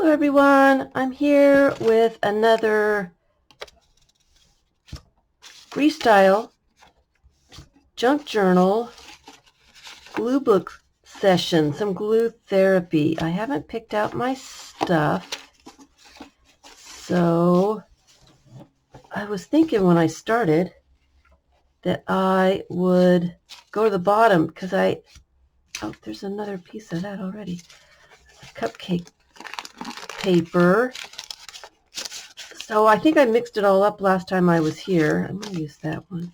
Hello everyone, I'm here with another freestyle junk journal glue book session, some glue therapy. I haven't picked out my stuff, so I was thinking when I started that I would go to the bottom because oh, there's another piece of that already. Cupcake paper. So I think I mixed it all up last time I was here. I'm going to use that one.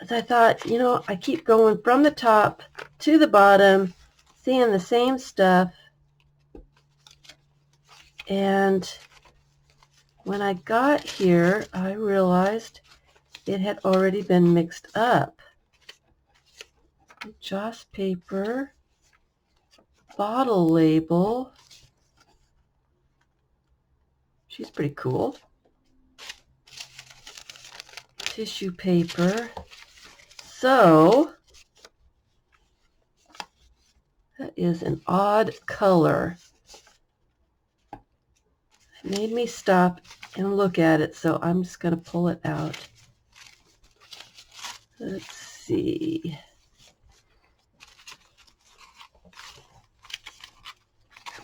As I thought, I keep going from the top to the bottom, seeing the same stuff. And when I got here, I realized it had already been mixed up. Joss paper, bottle label. She's pretty cool. Tissue paper. So, that is an odd color. It made me stop and look at it, so I'm just going to pull it out. Let's see.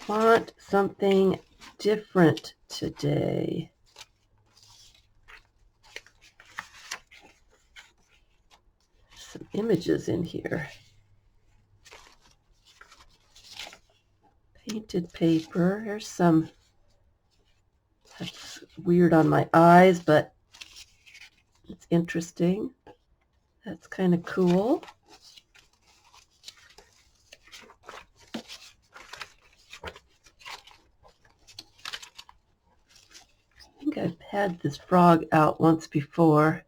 I want something different today. Some images in here. Painted paper. Here's some. That's weird on my eyes, but it's interesting. That's kind of cool. I think I've had this frog out once before.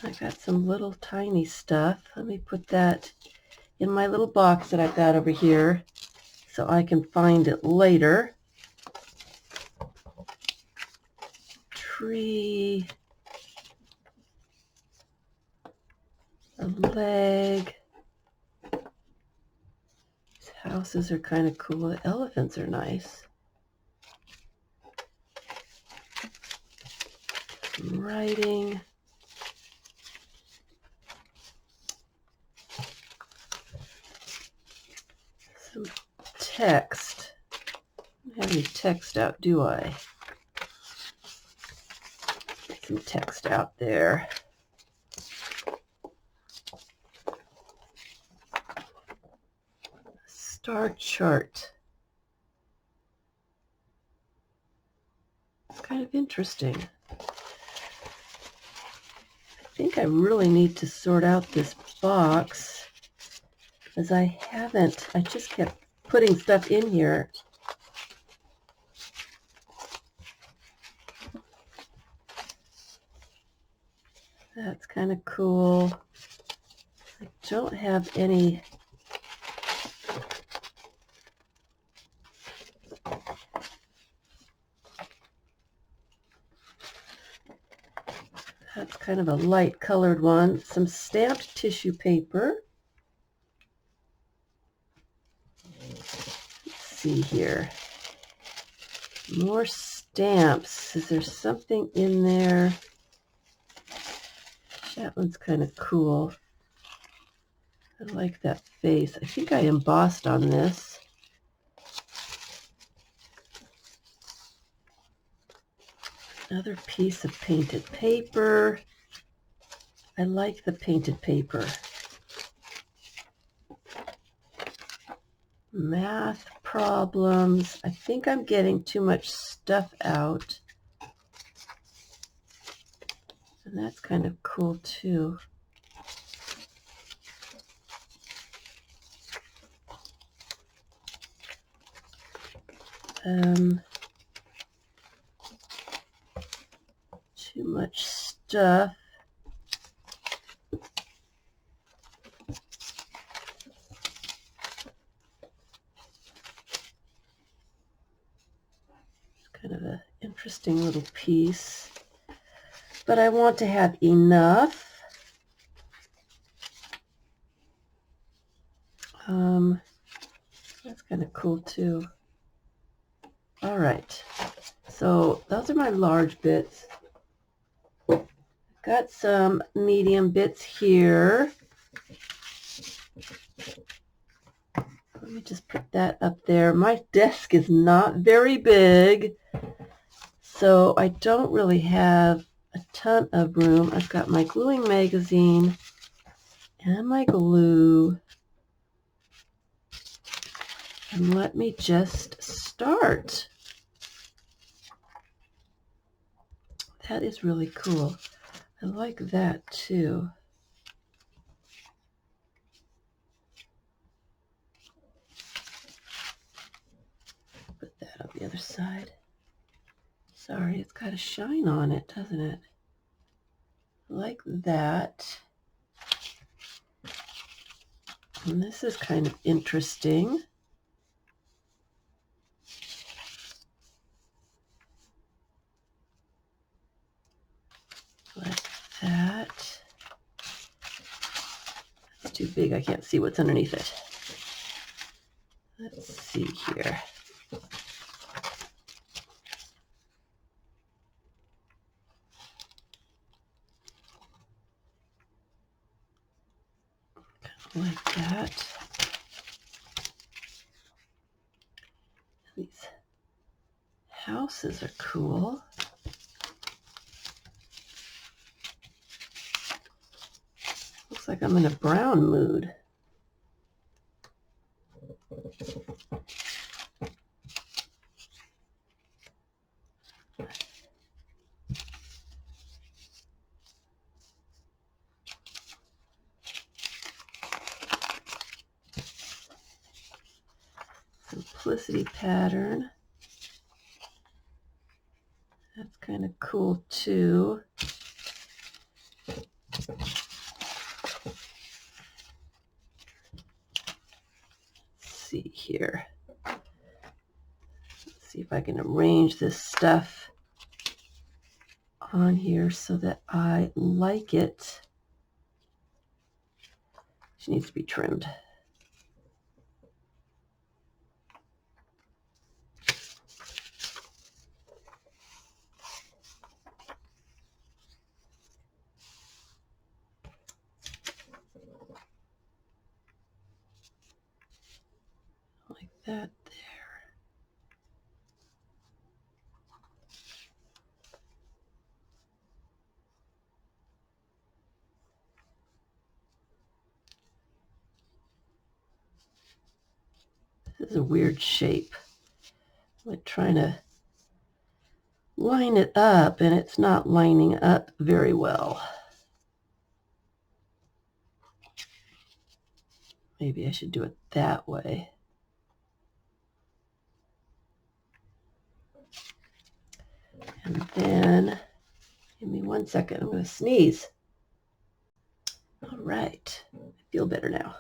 I got some little tiny stuff. Let me put that in my little box that I've got over here so I can find it later. Tree, a leg. These houses are kind of cool. The elephants are nice. Some writing. Some text. I don't have any text out, do I? Get some text out there. Star chart. It's kind of interesting. I think I really need to sort out this box, as I just kept putting stuff in here. That's kind of cool. I don't have any That's kind of a light colored one. Some stamped tissue paper. Let's see here. More stamps. Is there something in there? That one's kind of cool. I like that face. I think I embossed on this. Another piece of painted paper. I like the painted paper. Math problems. I think I'm getting too much stuff out. And that's kind of cool too. Too much stuff. It's kind of an interesting little piece. But I want to have enough. That's kind of cool too. All right, so those are my large bits. Got some medium bits here. Let me just put that up there. My desk is not very big, so I don't really have a ton of room. I've got my gluing magazine and my glue. And let me just start. That is really cool. I like that too. Put that on the other side. Sorry, it's got a shine on it, doesn't it? Like that. And this is kind of interesting. Like that. It's too big, I can't see what's underneath it. Let's see here. Like that. These houses are cool. Looks like I'm in a brown mood. Simplicity pattern. That's kind of cool too. Let's see here. Let's see if I can arrange this stuff on here so that I like it. She needs to be trimmed. Like that there. This is a weird shape. I'm like trying to line it up and it's not lining up very well. Maybe I should do it that way. And then, give me 1 second, I'm going to sneeze. All right, I feel better now.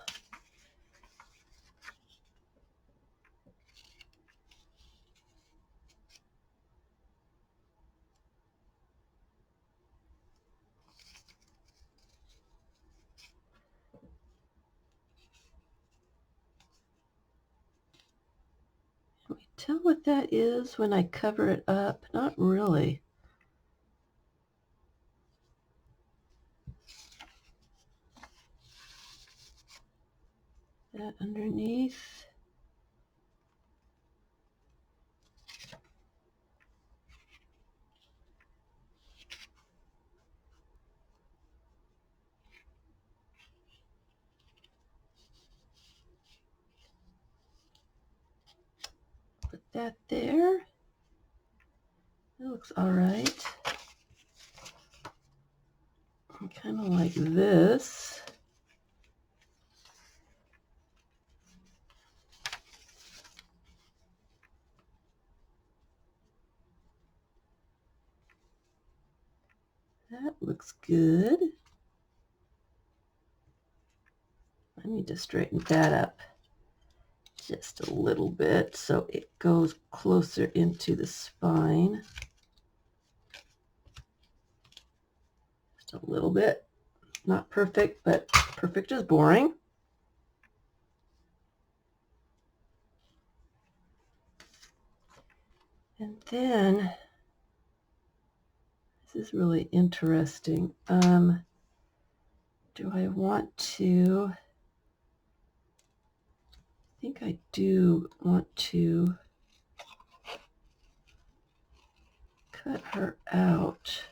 Can we tell what that is when I cover it up? Not really. That underneath. Put that there. That looks all right. Kind of like this. That looks good. I need to straighten that up just a little bit so it goes closer into the spine. Just a little bit. Not perfect, but perfect is boring. And then, this is really interesting. Do I want to, I think I do want to cut her out.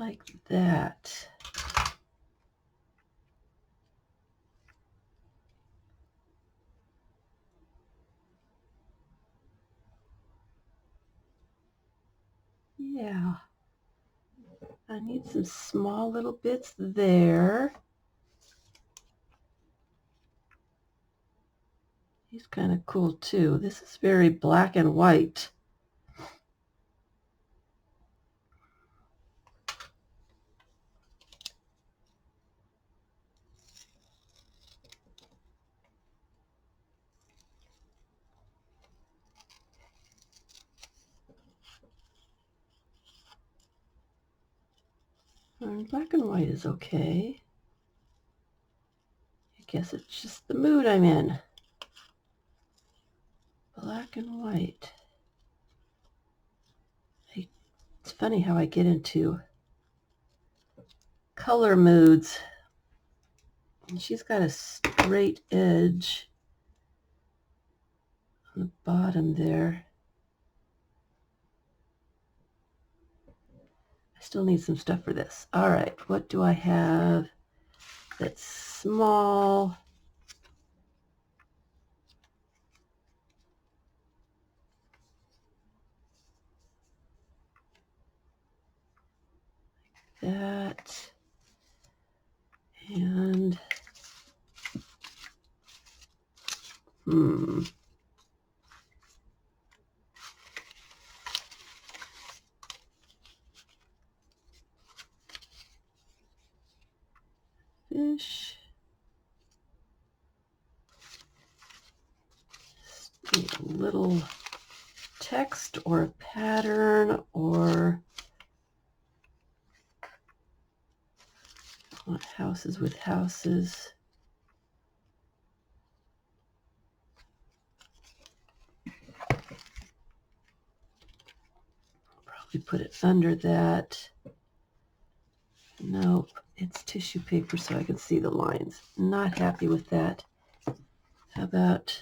Like that. Yeah. I need some small little bits there. He's kind of cool too. This is very black and white. And black and white is okay. I guess it's just the mood I'm in. Black and white. It's funny how I get into color moods. And she's got a straight edge on the bottom there. I still need some stuff for this. All right, what do I have that's small? That. And fish. Just a little text or a pattern, or I want houses with houses. Probably put it under that. Nope, it's tissue paper so I can see the lines. Not happy with that. How about,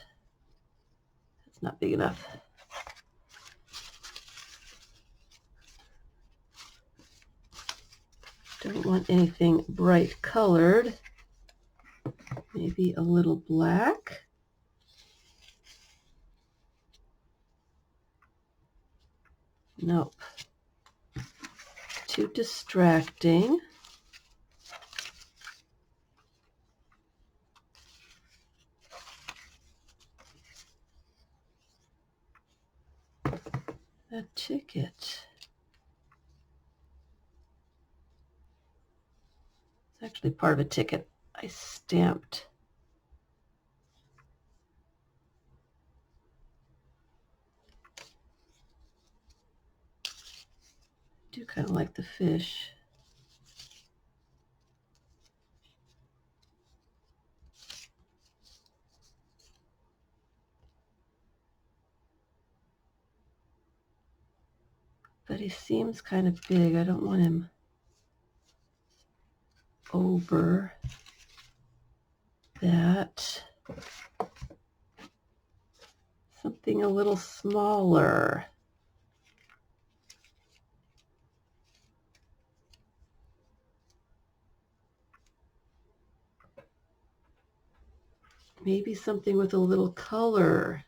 it's not big enough. Don't want anything bright colored. Maybe a little black. Nope. Too distracting. A ticket. It's actually part of a ticket I stamped. I do kind of like the fish. But he seems kind of big. I don't want him over that. Something a little smaller. Maybe something with a little color.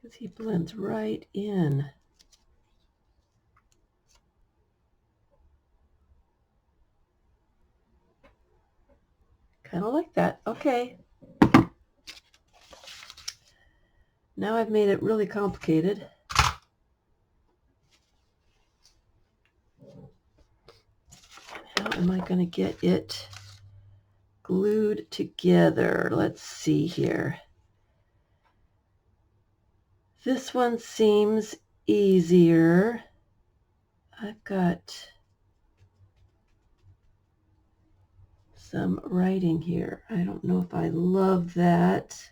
because he blends right in. Kind of like that. Okay. Now I've made it really complicated. How am I going to get it glued together? Let's see here. This one seems easier. I've got some writing here. I don't know if I love that.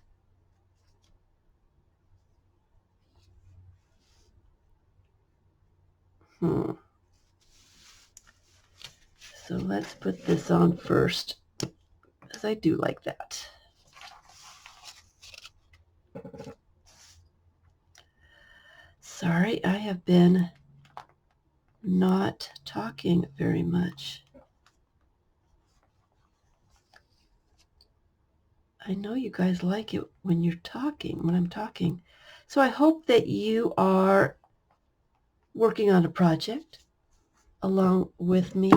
So let's put this on first, because I do like that. Sorry, I have been not talking very much. I know you guys like it when you're talking, when I'm talking. So I hope that you are working on a project along with me,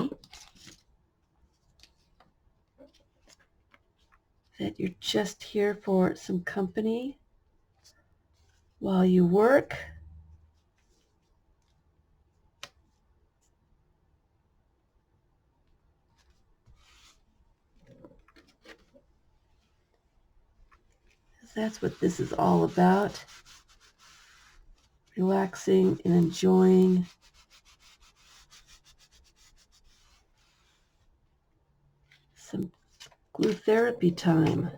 that you're just here for some company while you work. That's what this is all about. Relaxing and enjoying some glue therapy time.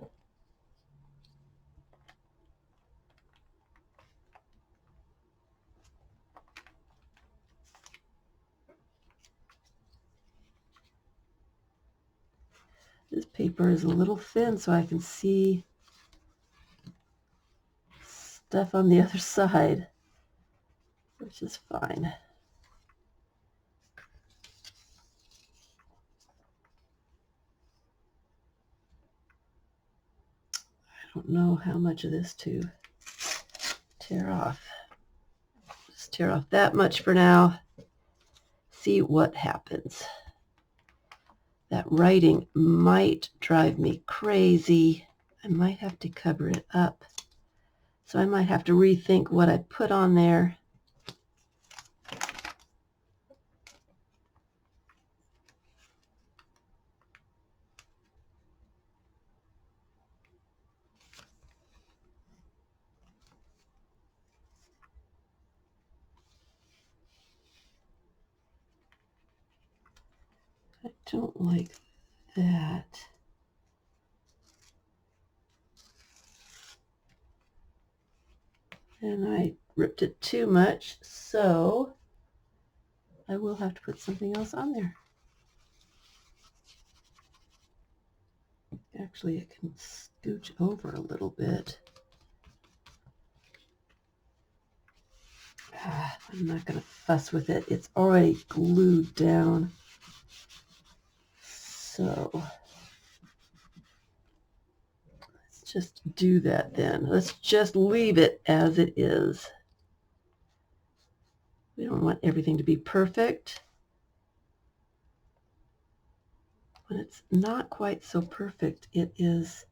This paper is a little thin, so I can see stuff on the other side, which is fine. I don't know how much of this to tear off. Just tear off that much for now. See what happens. That writing might drive me crazy. I might have to cover it up. So I might have to rethink what I put on there. I don't like that. And I ripped it too much, so I will have to put something else on there. Actually, it can scooch over a little bit. I'm not going to fuss with it. It's already glued down. So let's just do that then. Let's just leave it as it is. We don't want everything to be perfect. When it's not quite so perfect, it is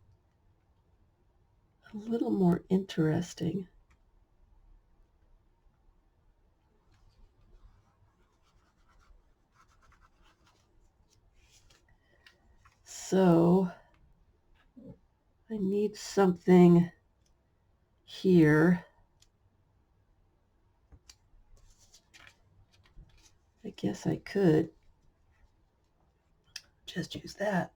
a little more interesting. So I need something here. I guess I could just use that.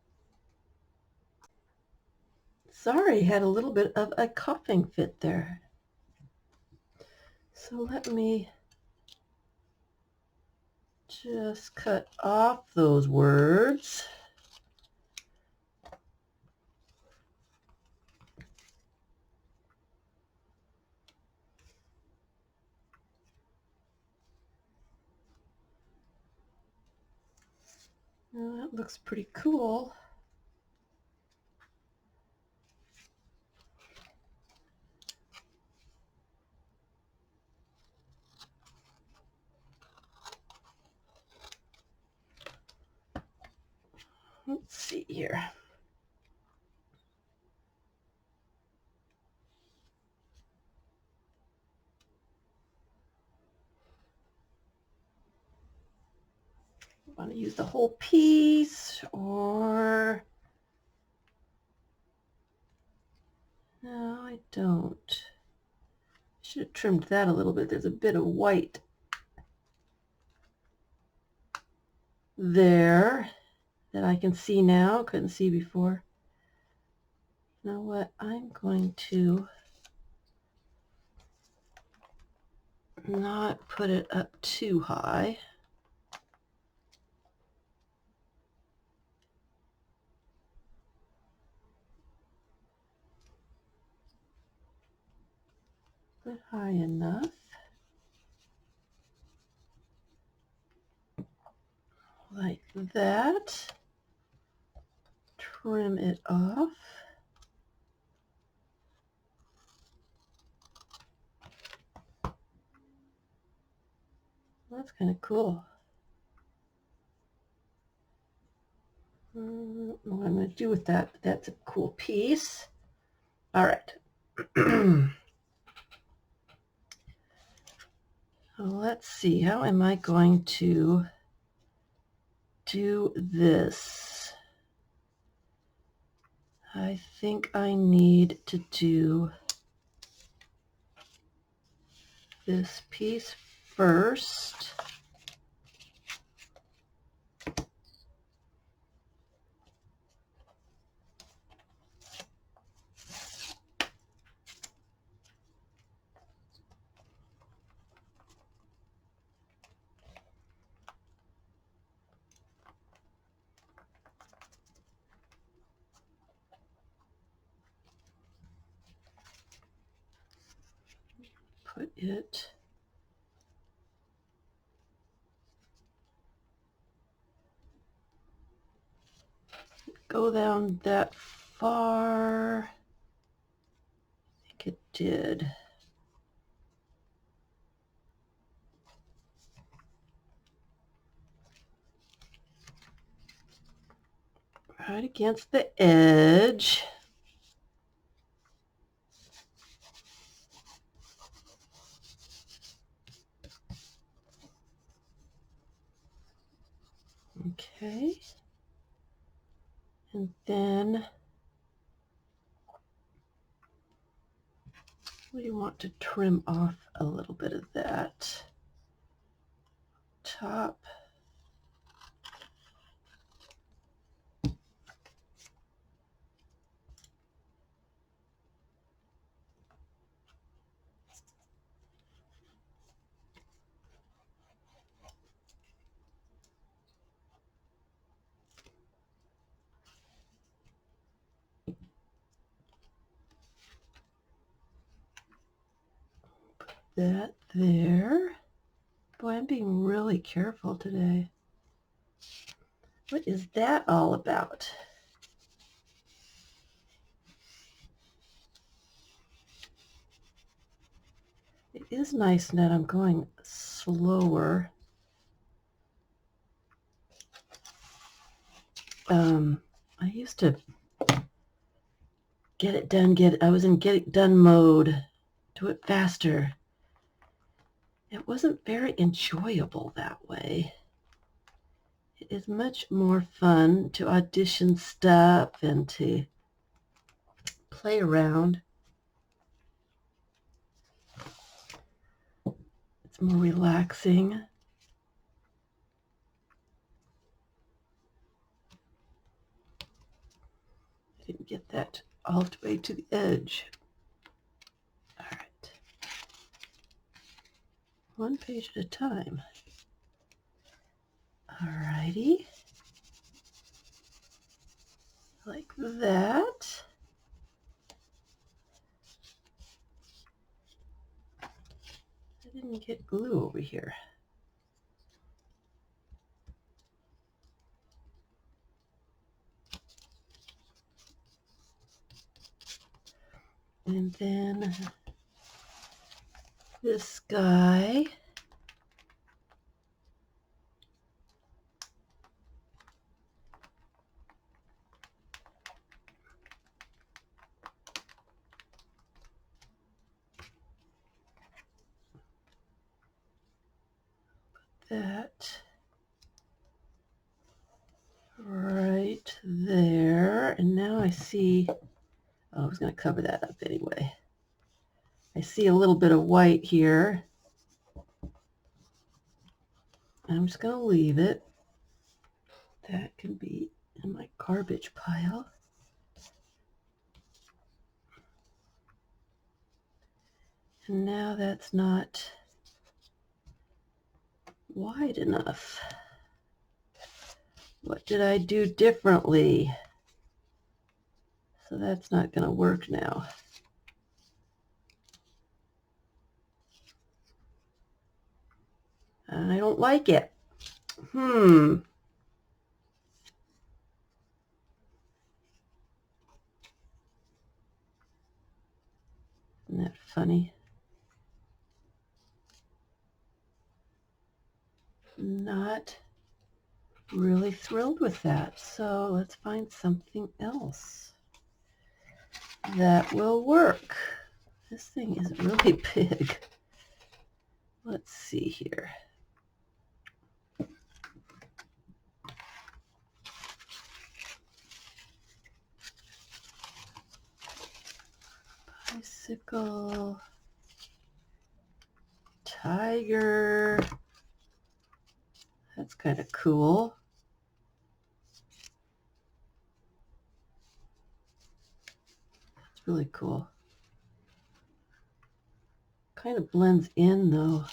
Sorry, had a little bit of a coughing fit there. So let me just cut off those words. Well, that looks pretty cool. see here. Want to use the whole piece, or no, I don't. Should have trimmed that a little bit. There's a bit of white there that I can see now, couldn't see before. You know what? I'm going to not put it up too high. But high enough. Like that. Trim it off. That's kind of cool. What I'm going to do with that, but that's a cool piece. All right. Let's see, how am I going to do this? I think I need to do this piece first. Put it go down that far. I think it did. Right against the edge. Okay. And then we want to trim off a little bit of that top. That there. Boy, I'm being really careful today. What is that all about? It is nice that I'm going slower. I used to get it done, I was in get it done mode, do it faster. It wasn't very enjoyable that way. It is much more fun to audition stuff and to play around. It's more relaxing. I didn't get that all the way to the edge. All right. One page at a time. All righty. Like that. I didn't get glue over here. And then this guy. that right there. And now I see, oh, I was going to cover that up anyway. I see a little bit of white here. I'm just going to leave it. That can be in my garbage pile. And now that's not wide enough. What did I do differently? So that's not going to work now. I don't like it. Isn't that funny? Not really thrilled with that. So let's find something else that will work. This thing is really big. Let's see here. Bicycle, tiger. That's kind of cool. That's really cool. Kind of blends in though.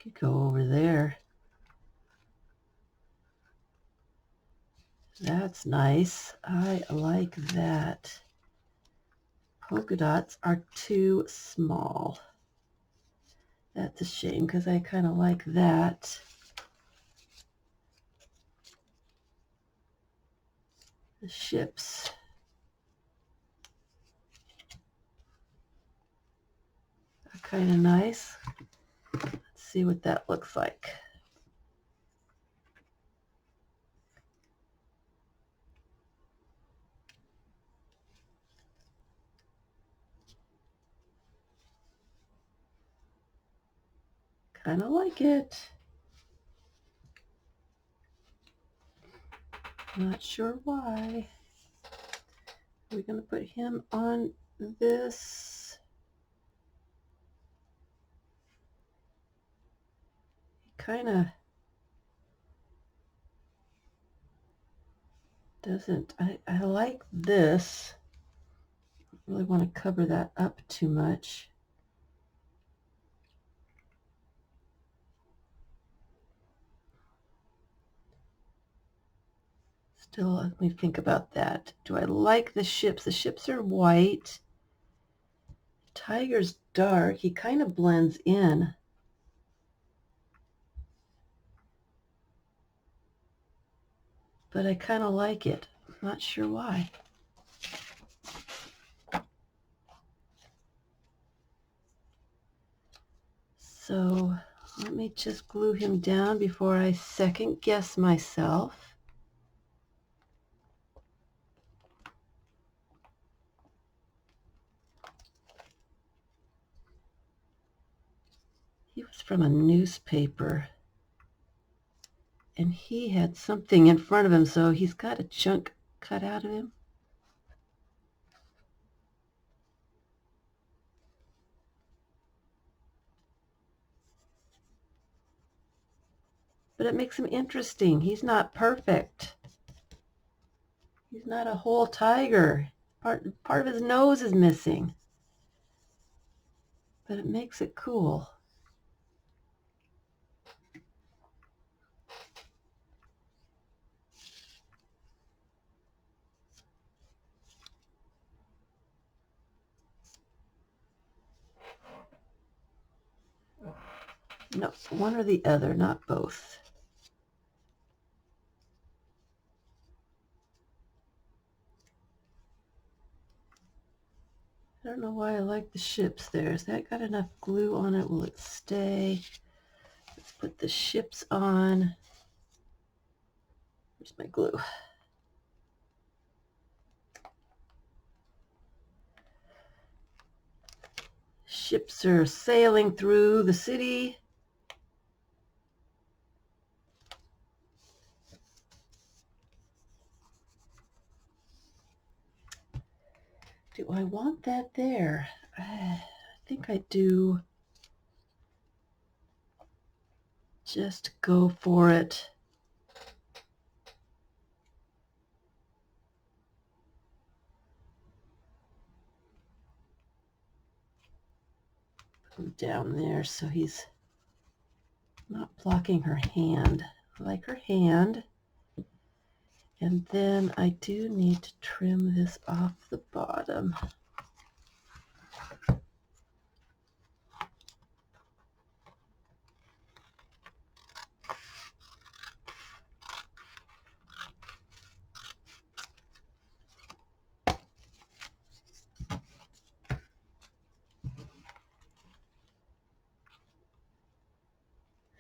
You could go over there. That's nice. I like that. Polka dots are too small. That's a shame because I kind of like that. The ships. Are kind of nice. Let's see what that looks like. Kind of like it. Not sure why. We're going to put him on this. Kind of doesn't. I like this. I don't really want to cover that up too much. Still, let me think about that. Do I like the ships? The ships are white. Tiger's dark. He kind of blends in. But I kind of like it. I'm not sure why. So let me just glue him down before I second guess myself. He was from a newspaper, and he had something in front of him, so he's got a chunk cut out of him. But it makes him interesting. He's not perfect. He's not a whole tiger. Part of his nose is missing. But it makes it cool. No, one or the other, not both. I don't know why I like the ships there. Has that got enough glue on it? Will it stay? Let's put the ships on. Where's my glue? ships are sailing through the city. Do I want that there? I think I do. Just go for it. Put him down there so he's not blocking her hand. I like her hand. And then I do need to trim this off the bottom.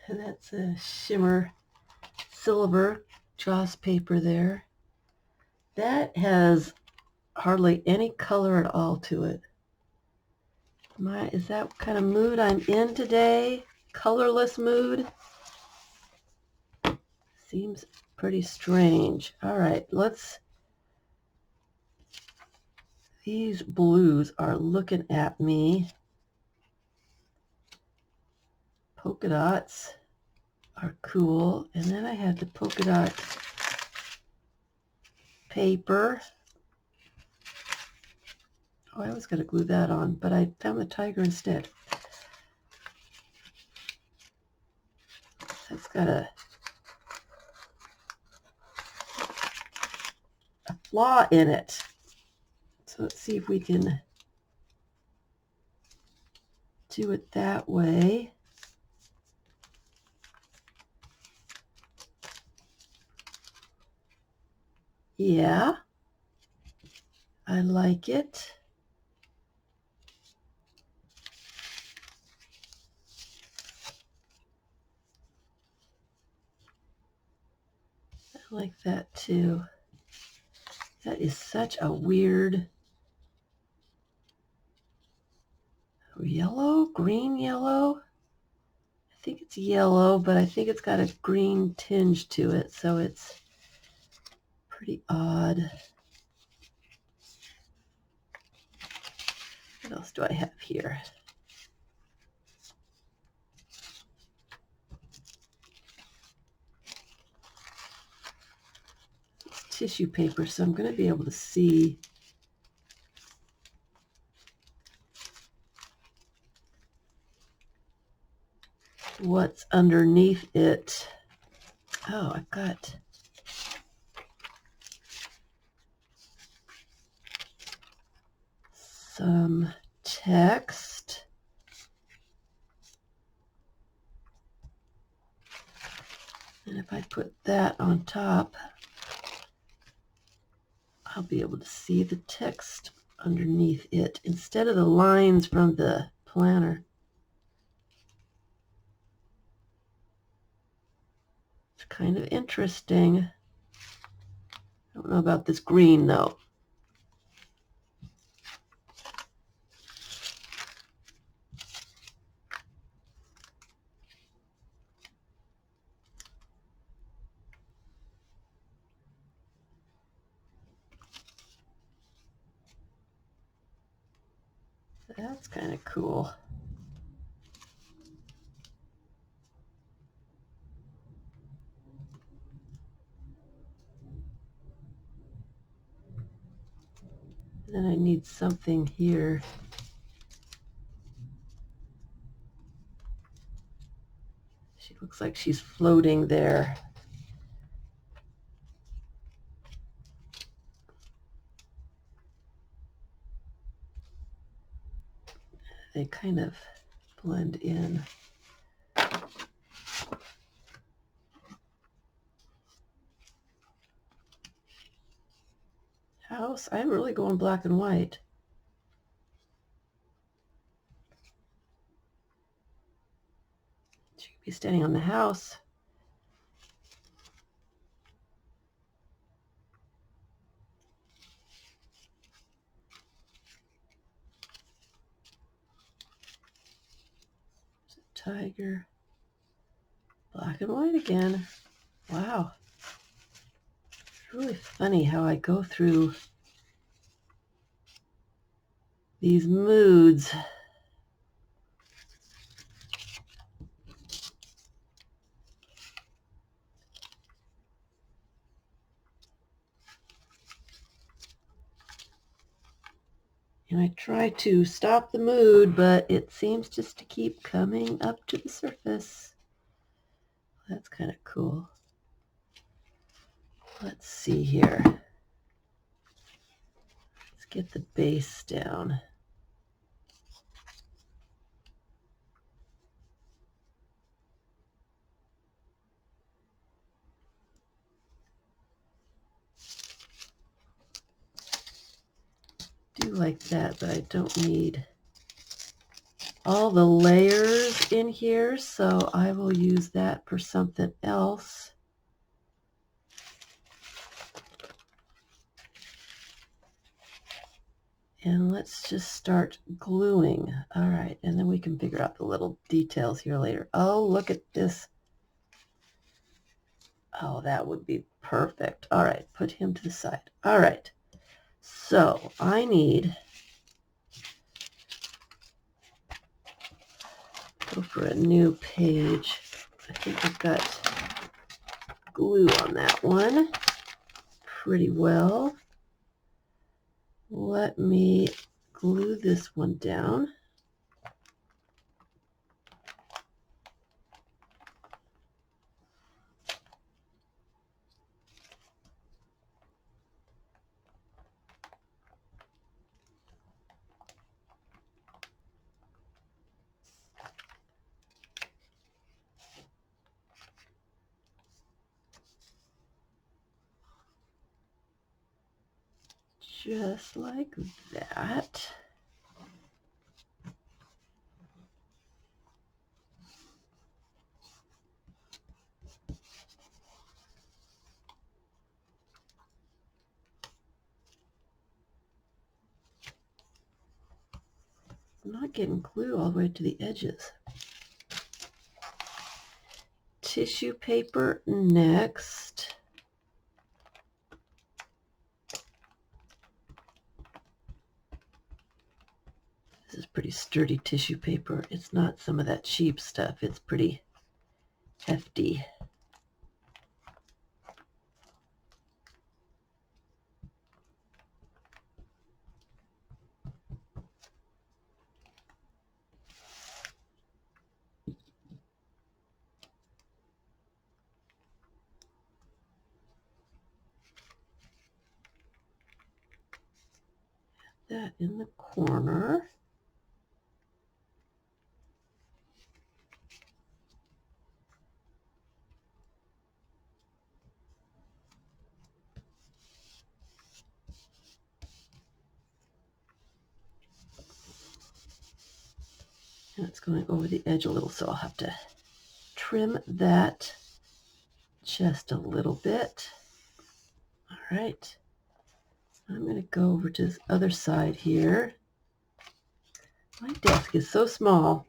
And that's a shimmer silver joss paper there. That has hardly any color at all to it. Is that what kind of mood I'm in today? Colorless mood? Seems pretty strange. All right, these blues are looking at me. Polka dots are cool. And then I had the polka dot paper. Oh, I was going to glue that on, but I found the tiger instead. That's got a flaw in it. So let's see if we can do it that way. Yeah, I like it. I like that too. That is such a weird yellow, green yellow. I think it's yellow, but I think it's got a green tinge to it, so it's pretty odd. What else do I have here? It's tissue paper, so I'm going to be able to see what's underneath it. Oh, I've got some text. And if I put that on top, I'll be able to see the text underneath it instead of the lines from the planner. It's kind of interesting. I don't know about this green though. That's kind of cool. Then I need something here. She looks like she's floating there. They kind of blend in. House, I'm really going black and white. She could be standing on the house. tiger. Black and white again. Wow. It's really funny how I go through these moods. And I try to stop the mood, but it seems just to keep coming up to the surface. That's kind of cool. Let's see here. Let's get the base down. Do like that, but I don't need all the layers in here, so I will use that for something else. And let's just start gluing. All right, and then we can figure out the little details here later. Oh, look at this. Oh, that would be perfect. All right, put him to the side. All right, so I need, go for a new page. I think I've got glue on that one pretty well. Let me glue this one down. Just like that. I'm not getting glue all the way to the edges. Tissue paper next. This is pretty sturdy tissue paper. It's not some of that cheap stuff. It's pretty hefty. That in the corner. And it's going over the edge a little, so I'll have to trim that just a little bit. All right. I'm going to go over to this other side here. My desk is so small,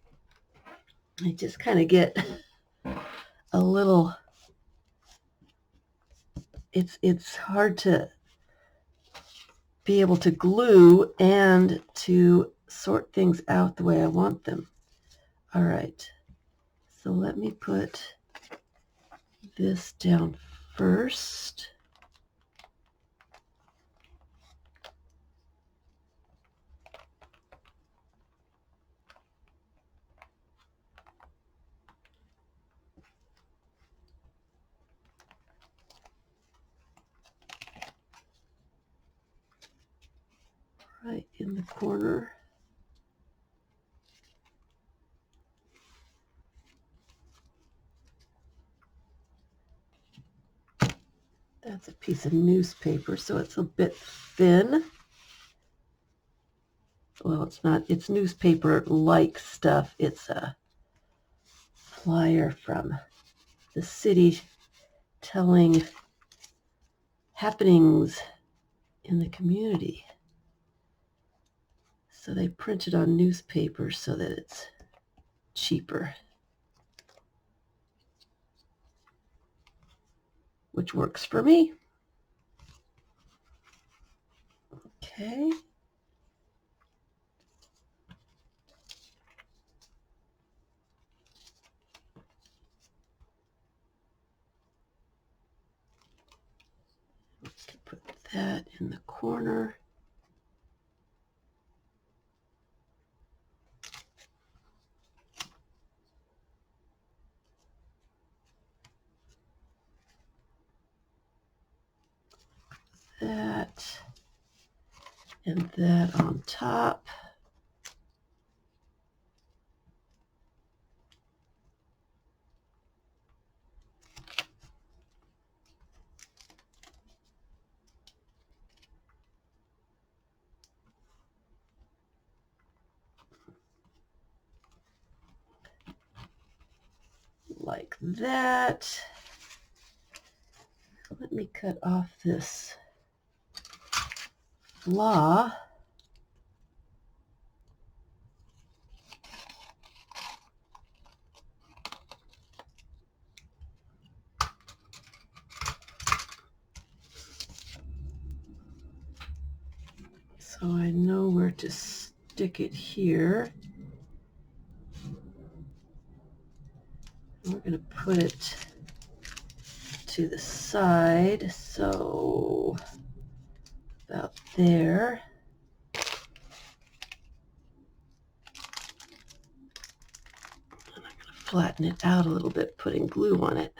I just kind of get a little, it's hard to be able to glue and to sort things out the way I want them. All right, so let me put this down first. Right in the corner. That's a piece of newspaper, so it's a bit thin. Well, it's not, it's newspaper-like stuff. It's a flyer from the city telling happenings in the community. So they print it on newspaper so that it's cheaper. which works for me. Okay. Let's put that in the corner. That and that on top. Like that. Let me cut off this flaw. So I know where to stick it here. We're going to put it to the side, so about there. And I'm going to flatten it out a little bit, putting glue on it.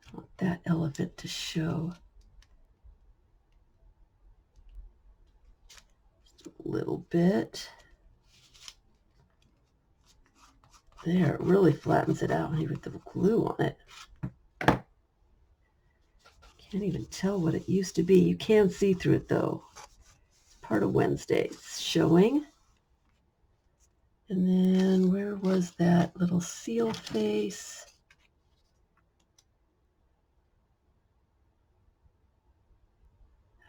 I want that elephant to show. Just a little bit. There, it really flattens it out when you put the glue on it. Can't even tell what it used to be. You can see through it though. Part of Wednesday's showing. And then where was that little seal face?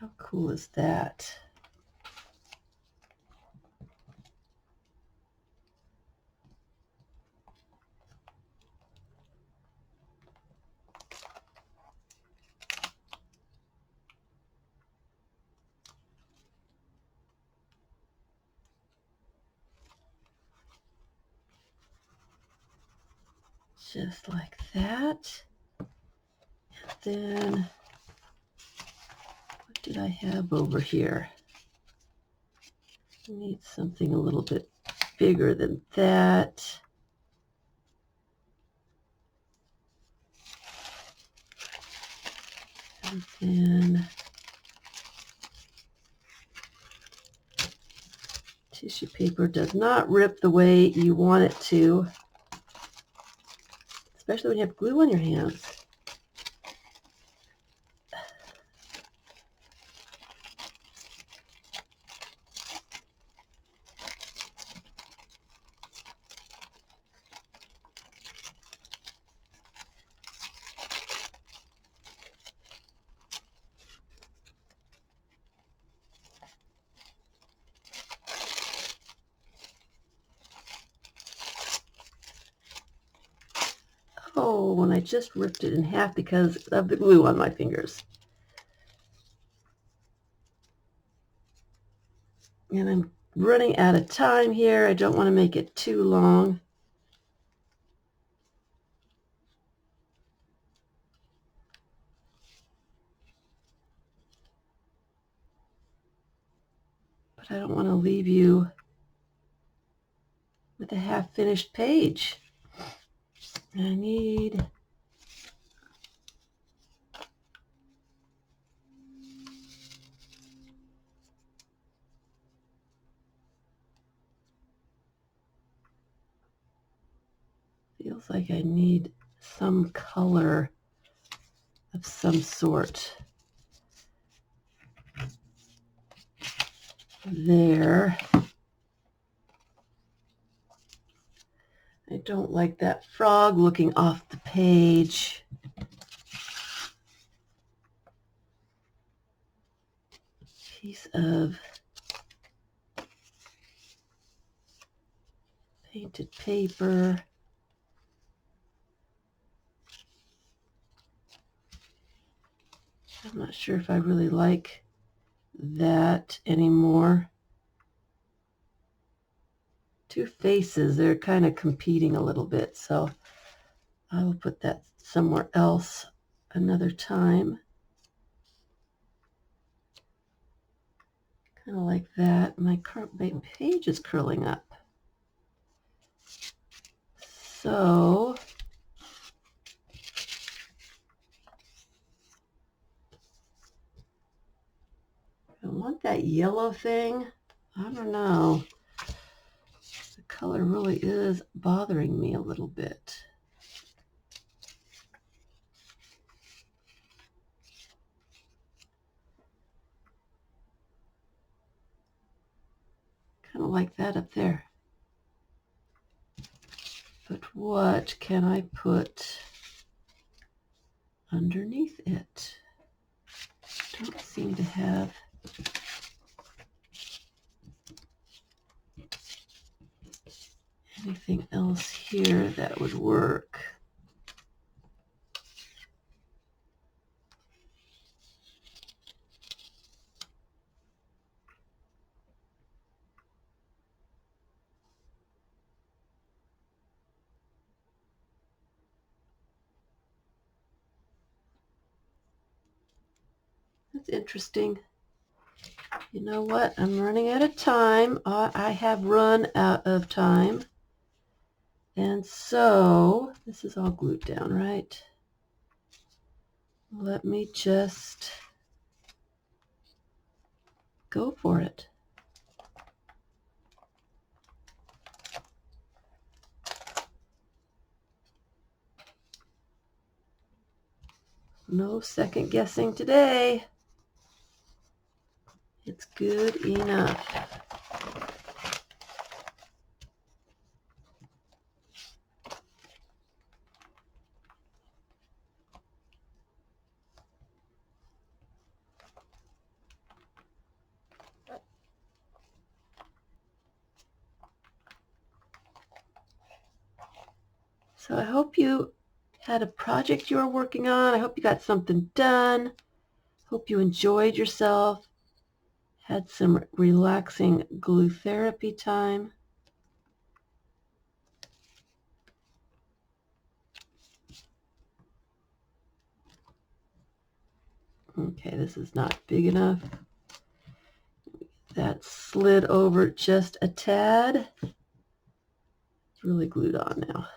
How cool is that? Just like that. And then, what did I have over here? I need something a little bit bigger than that. And then tissue paper does not rip the way you want it to, especially when you have glue on your hands. Oh, and I just ripped it in half because of the glue on my fingers. And I'm running out of time here. I don't want to make it too long. But I don't want to leave you with a half-finished page. I need feels like I need some color of some sort there. I don't like that frog looking off the page. piece of painted paper. I'm not sure if I really like that anymore. Two faces, they're kind of competing a little bit, so I will put that somewhere else another time. Kind of like that. My page is curling up. So I want that yellow thing. I don't know. The color really is bothering me a little bit. Kind of like that up there. But what can I put underneath it? Don't seem to have anything else here that would work. That's interesting. You know what? I'm running out of time. I have run out of time. And so, this is all glued down, right? Let me just go for it. No second guessing today. It's good enough. So I hope you had a project you were working on. I hope you got something done. Hope you enjoyed yourself. Had some relaxing glue therapy time. Okay, this is not big enough. That slid over just a tad. It's really glued on now.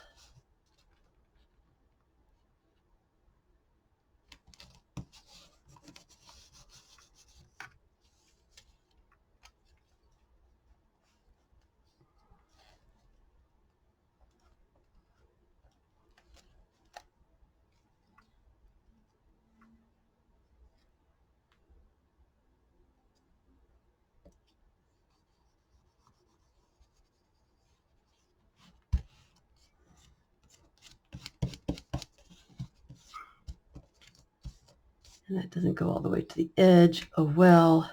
And that doesn't go all the way to the edge. Oh well.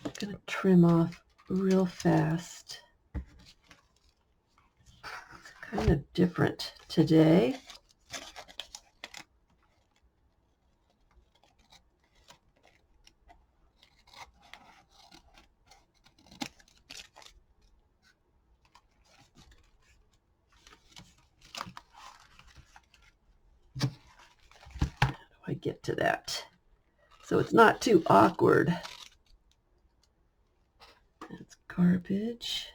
I'm going to trim off real fast. It's kind of different today. How do I get to that so it's not too awkward? That's garbage.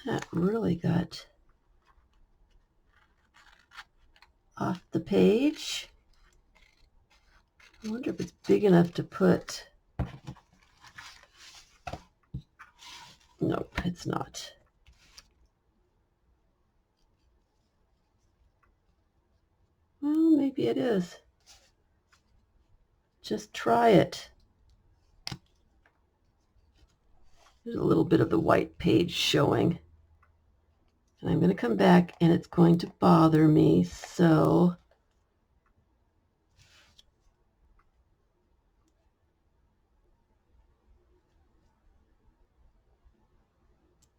That really got off the page. I wonder if it's big enough to put. Nope, it's not. Well, maybe it is. Just try it. There's a little bit of the white page showing. And I'm going to come back and it's going to bother me. So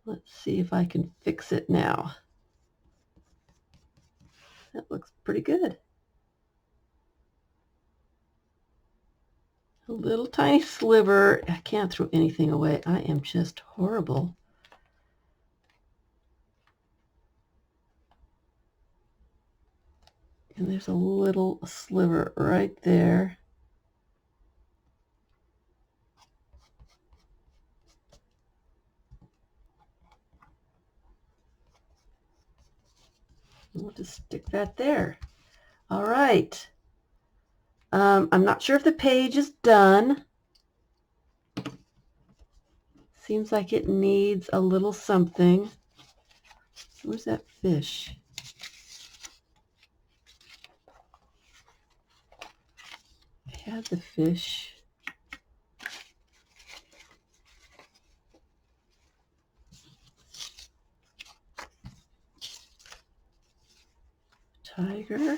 Let's see if I can fix it now. That looks pretty good. A little tiny sliver. I can't throw anything away. I am just horrible. And there's a little sliver right there. We'll just stick that there. All right. I'm not sure if the page is done. Seems like it needs a little something. Where's that fish? I had the fish. Tiger.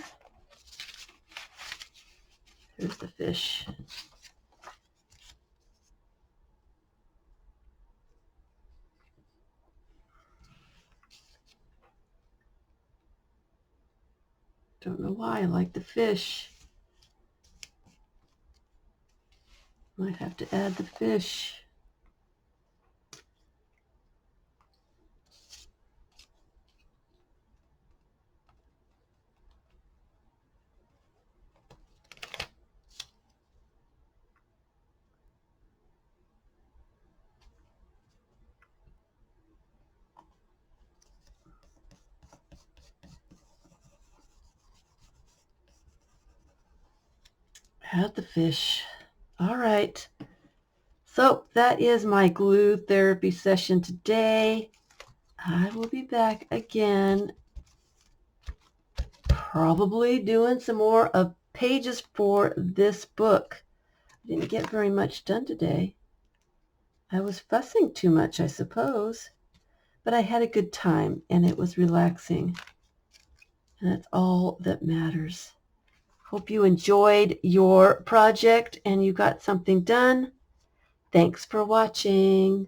Here's the fish. Don't know why I like the fish. Might have to add the fish. Add the fish. All right. So that is my glue therapy session today. I will be back again, probably doing some more of pages for this book. I didn't get very much done today. I was fussing too much, I suppose, but I had a good time and it was relaxing. And that's all that matters. Hope you enjoyed your project and you got something done. Thanks for watching.